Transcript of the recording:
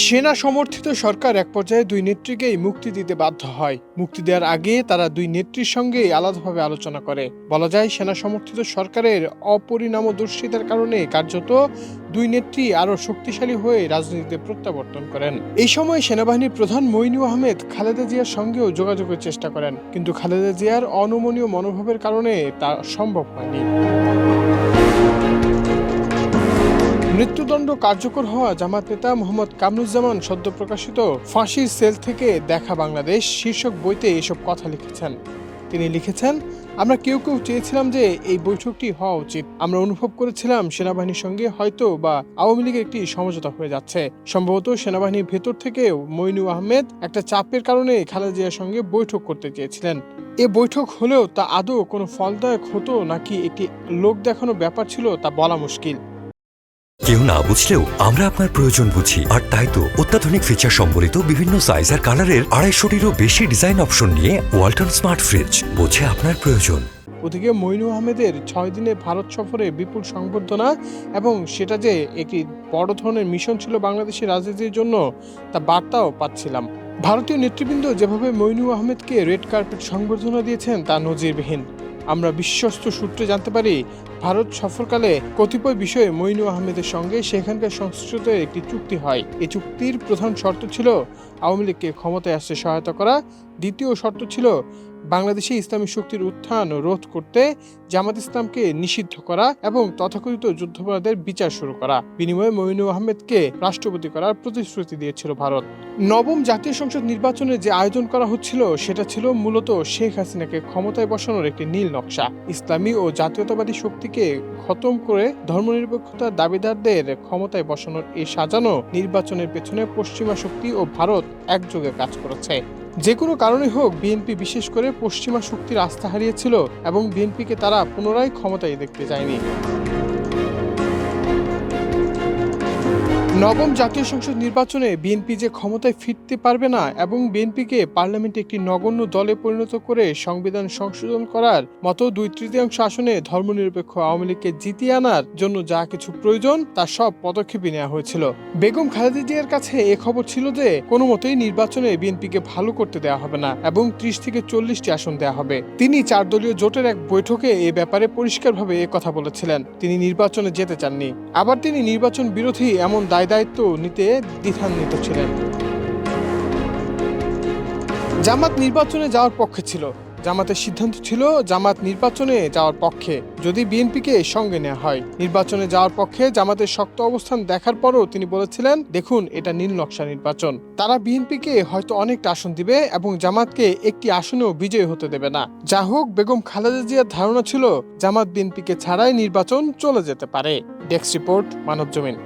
সেনা সমর্থিত সরকার এক পর্যায়ে দুই নেত্রীকেই মুক্তি দিতে বাধ্য হয়। মুক্তি দেওয়ার আগে তারা দুই নেত্রীর সঙ্গে আলাদাভাবে আলোচনা করে। বলা যায়, সেনা সমর্থিত সরকারের অপরিণামদর্শিতার কারণে কার্যত দুই নেত্রী আরও শক্তিশালী হয়ে রাজনীতিতে প্রত্যাবর্তন করেন। এই সময় সেনাবাহিনীর প্রধান মইনু আহমেদ খালেদা জিয়ার সঙ্গেও যোগাযোগের চেষ্টা করেন, কিন্তু খালেদা জিয়ার অনমনীয় মনোভাবের কারণে তা সম্ভব হয়নি। মৃত্যুদণ্ড কার্যকর হওয়া জামাত নেতা মোহাম্মদ কামরুজ্জামান সদ্য প্রকাশিত ফাঁসির সেল থেকে দেখা বাংলাদেশ শীর্ষক বইতে এসব কথা লিখেছেন। তিনি লিখেছেন, আমরা কেউ চেয়েছিলাম যে এই বৈঠকটি হওয়া উচিত। আমরা অনুভব করেছিলাম সেনাবাহিনীর সঙ্গে হয়তো বা আওয়ামী লীগের একটি সমঝোতা হয়ে যাচ্ছে। সম্ভবত সেনাবাহিনীর ভেতর থেকেও মইনু আহমেদ একটা চাপের কারণে খালেদা জিয়ার সঙ্গে বৈঠক করতে চেয়েছিলেন। এ বৈঠক হলেও তা আদৌ কোনো ফলদায়ক হতো নাকি একটি লোক দেখানো ব্যাপার ছিল তা বলা মুশকিল। কেউ না বুঝলেও আমরা আপনার প্রয়োজন বুঝি, আর তাই তো অত্যাধুনিক ফিচার সম্বলিত বিভিন্ন সাইজ আর কালারের 250-টিরও বেশি ডিজাইন অপশন নিয়ে ওয়ালটন স্মার্ট ফ্রিজ বোঝে আপনার প্রয়োজন। ওদিকে মইনু আহমেদের 6 দিনে ভারত সফরে বিপুল সংবর্ধনা এবং সেটা যে একটি বড় ধরনের মিশন ছিল বাংলাদেশের রাজনীতির জন্য, তা বার্তাও পাচ্ছিলাম। ভারতীয় নেতৃবৃন্দ যেভাবে মইনু আহমেদকে রেড কার্পেট সংবর্ধনা দিয়েছেন তা নজিরবিহীন। আমরা বিশ্বস্ত সূত্রে জানতে পারি, ভারত সফরকালে কতিপয় বিষয়ে মইনু আহমেদের সঙ্গে সেখানকার সংশ্লিষ্টদের একটি চুক্তি হয়। এই চুক্তির প্রধান শর্ত ছিল আওয়ামী লীগকে ক্ষমতায় আসতে সহায়তা করা। দ্বিতীয় শর্ত ছিল বাংলাদেশে ইসলামী শক্তির উত্থান ও রোধ করতে জামাত ইসলামকে নিষিদ্ধ করা এবং তথাকথিত যুদ্ধাপরাধের বিচার শুরু করা। বিনিময়ে মইনু আহমেদকে রাষ্ট্রপতি করার প্রতিশ্রুতি দিয়েছিল ভারত। নবম জাতীয় সংসদ নির্বাচনে যে আয়োজন করা হচ্ছিল সেটা ছিল মূলত শেখ হাসিনাকে ক্ষমতায় বসানোর একটি নীল নকশা। ইসলামী ও জাতীয়তাবাদী শক্তিকে খতম করে ধর্মনিরপেক্ষতার দাবিদারদের ক্ষমতায় বসানোর এই সাজানো নির্বাচনের পেছনে পশ্চিমা শক্তি ও ভারত একযোগে কাজ করেছে। যে কোনো কারণে হোক, বিএনপি বিশেষ করে পশ্চিমা শক্তির আস্থা হারিয়েছিল এবং বিএনপিকে তারা পুনরায় ক্ষমতায় দেখতে চায়নি। নবম জাতীয় সংসদ নির্বাচনে বিএনপি যে ক্ষমতায় ফিরতে পারবে না এবং বিএনপিকে পার্লামেন্টে একটি নগণ্য দলে পরিণত করে সংবিধান সংশোধন করার মতো 2/3 আসনে ধর্মনিরপেক্ষ আওয়ামী লীগকে জিতিয়ে আনার জন্য যা কিছু প্রয়োজন তার সব পদক্ষেপই নেওয়া হয়েছিল। বেগম খালেদা জিয়ার কাছে এ খবর ছিল যে কোনো মতেই নির্বাচনে বিএনপিকে ভালো করতে দেওয়া হবে না এবং 30 থেকে 40টি আসন দেওয়া হবে। তিনি 4 দলীয় জোটের এক বৈঠকে এ ব্যাপারে পরিষ্কারভাবে কথা বলেছিলেন। তিনি নির্বাচনে যেতে চাননি। আবার তিনি নির্বাচন বিরোধী এমন দায়িত্ব নিতে দ্বিধান্বিত ছিলেন। জামাত নির্বাচনে যাওয়ার পক্ষে ছিল। জামাতের সিদ্ধান্ত ছিল জামাত নির্বাচনে যাওয়ার পক্ষে যদি বিএনপিকে সঙ্গে নেওয়া হয়। নির্বাচনে যাওয়ার পক্ষে জামাতের শক্ত অবস্থান দেখার পরও তিনি বলেছিলেন, দেখুন, এটা নীল নকশা নির্বাচন। তারা বিএনপিকে হয়তো অনেকটা আসন দিবে এবং জামাতকে একটি আসনেও বিজয়ী হতে দেবে না। যা হোক, বেগম খালেদা জিয়ার ধারণা ছিল জামাত বিএনপিকে ছাড়াই নির্বাচন চলে যেতে পারে। Desk report, Manabzamin.